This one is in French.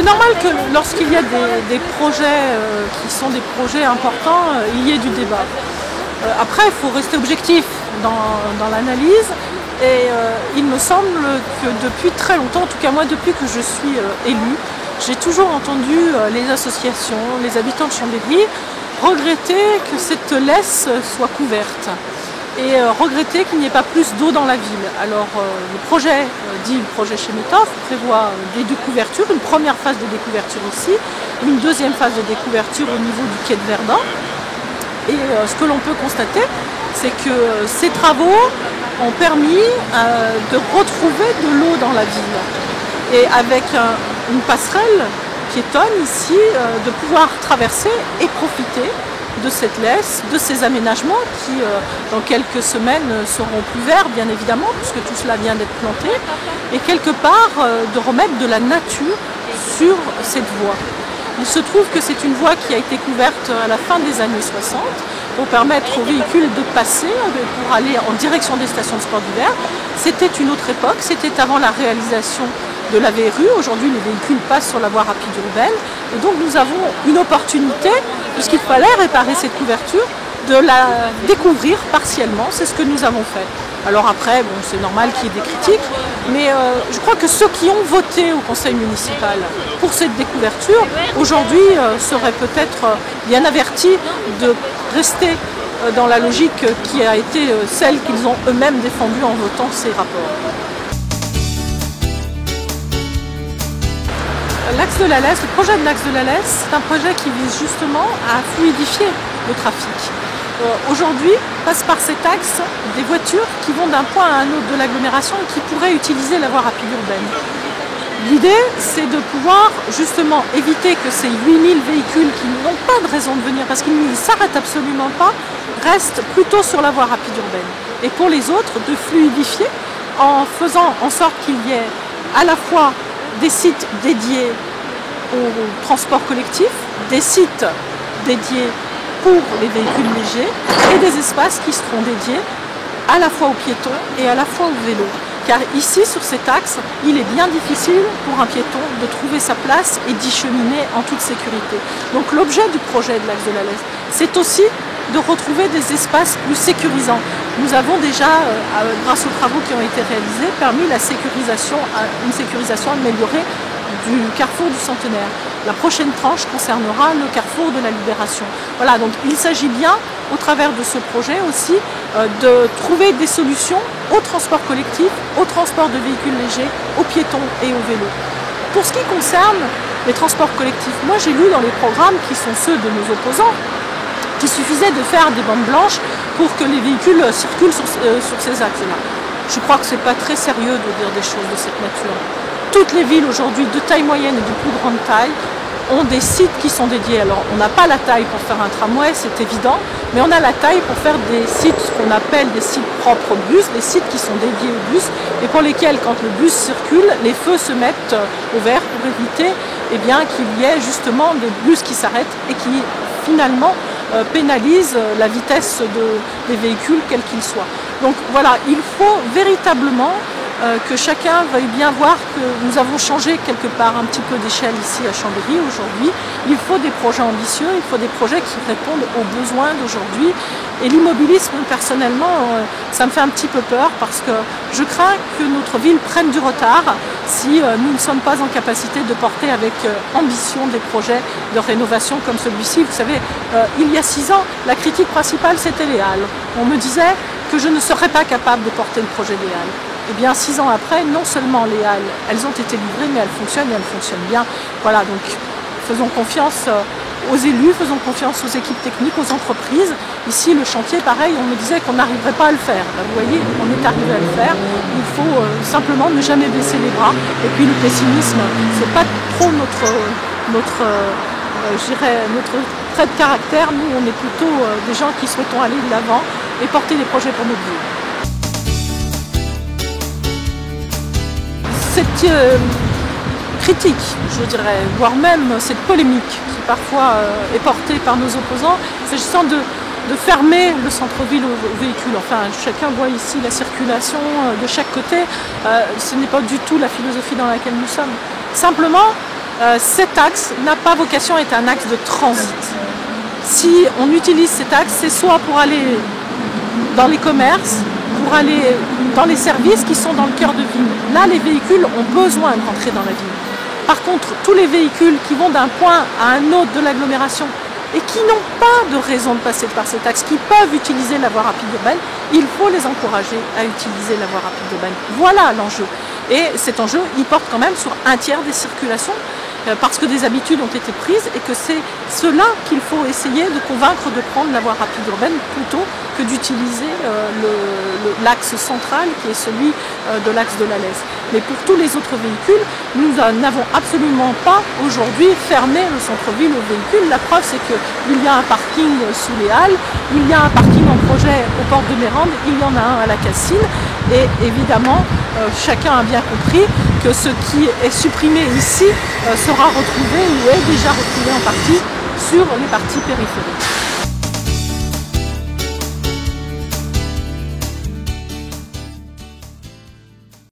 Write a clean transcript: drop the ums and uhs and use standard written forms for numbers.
c'est normal que lorsqu'il y a des projets qui sont des projets importants, il y ait du débat. Après, il faut rester objectif dans l'analyse. Et il me semble que depuis très longtemps, en tout cas moi depuis que je suis élue, j'ai toujours entendu les associations, les habitants de Chambéry regretter que cette laisse soit couverte et regretter qu'il n'y ait pas plus d'eau dans la ville. Alors le projet, dit le projet Chemetov, prévoit des découvertures, une première phase de découverture ici, une deuxième phase de découverture au niveau du quai de Verdun. Et ce que l'on peut constater, c'est que ces travaux ont permis de retrouver de l'eau dans la ville. Et avec une passerelle piétonne ici, de pouvoir traverser et profiter de cette laisse, de ces aménagements qui, dans quelques semaines, seront plus verts, bien évidemment, puisque tout cela vient d'être planté, et quelque part de remettre de la nature sur cette voie. Il se trouve que c'est une voie qui a été couverte à la fin des années 60 pour permettre aux véhicules de passer, pour aller en direction des stations de sport d'hiver. C'était une autre époque, c'était avant la réalisation de la VRU. Aujourd'hui, les véhicules passent sur la voie rapide urbaine. Et donc nous avons une opportunité, puisqu'il fallait réparer cette couverture, de la découvrir partiellement. C'est ce que nous avons fait. Alors après, bon, c'est normal qu'il y ait des critiques, mais je crois que ceux qui ont voté au conseil municipal pour cette découverture, aujourd'hui, seraient peut-être bien avertis de rester dans la logique qui a été celle qu'ils ont eux-mêmes défendue en votant ces rapports. L'axe de la Lesse, le projet de l'axe de la Lesse, c'est un projet qui vise justement à fluidifier le trafic. Aujourd'hui, passent par cet axe des voitures qui vont d'un point à un autre de l'agglomération et qui pourraient utiliser la voie rapide urbaine. L'idée, c'est de pouvoir justement éviter que ces 8000 véhicules qui n'ont pas de raison de venir, parce qu'ils ne s'arrêtent absolument pas, restent plutôt sur la voie rapide urbaine. Et pour les autres, de fluidifier en faisant en sorte qu'il y ait à la fois des sites dédiés au transport collectif, des sites dédiés pour les véhicules légers et des espaces qui seront dédiés à la fois aux piétons et à la fois aux vélos. Car ici, sur cet axe, il est bien difficile pour un piéton de trouver sa place et d'y cheminer en toute sécurité. Donc l'objet du projet de l'axe de la Lesse, c'est aussi de retrouver des espaces plus sécurisants. Nous avons déjà, grâce aux travaux qui ont été réalisés, permis une sécurisation améliorée du carrefour du Centenaire. La prochaine tranche concernera le carrefour de la Libération. Voilà, donc il s'agit bien, au travers de ce projet aussi, de trouver des solutions au transport collectif, au transport de véhicules légers, aux piétons et aux vélos. Pour ce qui concerne les transports collectifs, moi j'ai lu dans les programmes qui sont ceux de nos opposants qu'il suffisait de faire des bandes blanches pour que les véhicules circulent sur ces axes-là. Je crois que ce n'est pas très sérieux de dire des choses de cette nature. Toutes les villes aujourd'hui de taille moyenne et de plus grande taille ont des sites qui sont dédiés. Alors on n'a pas la taille pour faire un tramway, c'est évident, mais on a la taille pour faire des sites, ce qu'on appelle des sites propres bus, des sites qui sont dédiés aux bus et pour lesquels, quand le bus circule, les feux se mettent au vert pour éviter qu'il y ait justement des bus qui s'arrêtent et qui finalement pénalisent la vitesse des véhicules, quels qu'ils soient. Donc voilà, il faut véritablement que chacun veuille bien voir que nous avons changé quelque part un petit peu d'échelle ici à Chambéry aujourd'hui. Il faut des projets ambitieux, il faut des projets qui répondent aux besoins d'aujourd'hui. Et l'immobilisme, personnellement, ça me fait un petit peu peur parce que je crains que notre ville prenne du retard si nous ne sommes pas en capacité de porter avec ambition des projets de rénovation comme celui-ci. Vous savez, il y a 6 ans, la critique principale, c'était les Halles. On me disait que je ne serais pas capable de porter le projet des Halles. Eh bien, 6 ans après, non seulement les Halles, elles ont été livrées, mais elles fonctionnent et elles fonctionnent bien. Voilà, donc faisons confiance aux élus, faisons confiance aux équipes techniques, aux entreprises. Ici, le chantier, pareil, on me disait qu'on n'arriverait pas à le faire. Là, vous voyez, on est arrivé à le faire. Il faut simplement ne jamais baisser les bras. Et puis le pessimisme, c'est pas trop notre trait de caractère. Nous, on est plutôt des gens qui souhaitons aller de l'avant et porter des projets pour notre ville. Cette critique, je dirais, voire même cette polémique qui parfois est portée par nos opposants, s'agissant de fermer le centre-ville aux véhicules. Enfin, chacun voit ici la circulation de chaque côté. Ce n'est pas du tout la philosophie dans laquelle nous sommes. Simplement, cet axe n'a pas vocation à être un axe de transit. Si on utilise cet axe, c'est soit pour aller dans les commerces, pour aller dans les services qui sont dans le cœur de ville. Là, les véhicules ont besoin de rentrer dans la ville. Par contre, tous les véhicules qui vont d'un point à un autre de l'agglomération et qui n'ont pas de raison de passer par cet axe, qui peuvent utiliser la voie rapide urbaine, il faut les encourager à utiliser la voie rapide urbaine. Voilà l'enjeu. Et cet enjeu, il porte quand même sur un tiers des circulations, parce que des habitudes ont été prises et que c'est cela qu'il faut essayer de convaincre de prendre la voie rapide urbaine plutôt que d'utiliser l'axe central qui est celui de l'axe de la Lèze. Mais pour tous les autres véhicules, nous n'avons absolument pas aujourd'hui fermé le centre-ville aux véhicules. La preuve, c'est qu'il y a un parking sous les Halles, il y a un parking en projet aux portes de Mérande, il y en a un à la Cassine. Et évidemment, chacun a bien compris que ce qui est supprimé ici sera retrouvé ou est déjà retrouvé en partie sur les parties périphériques.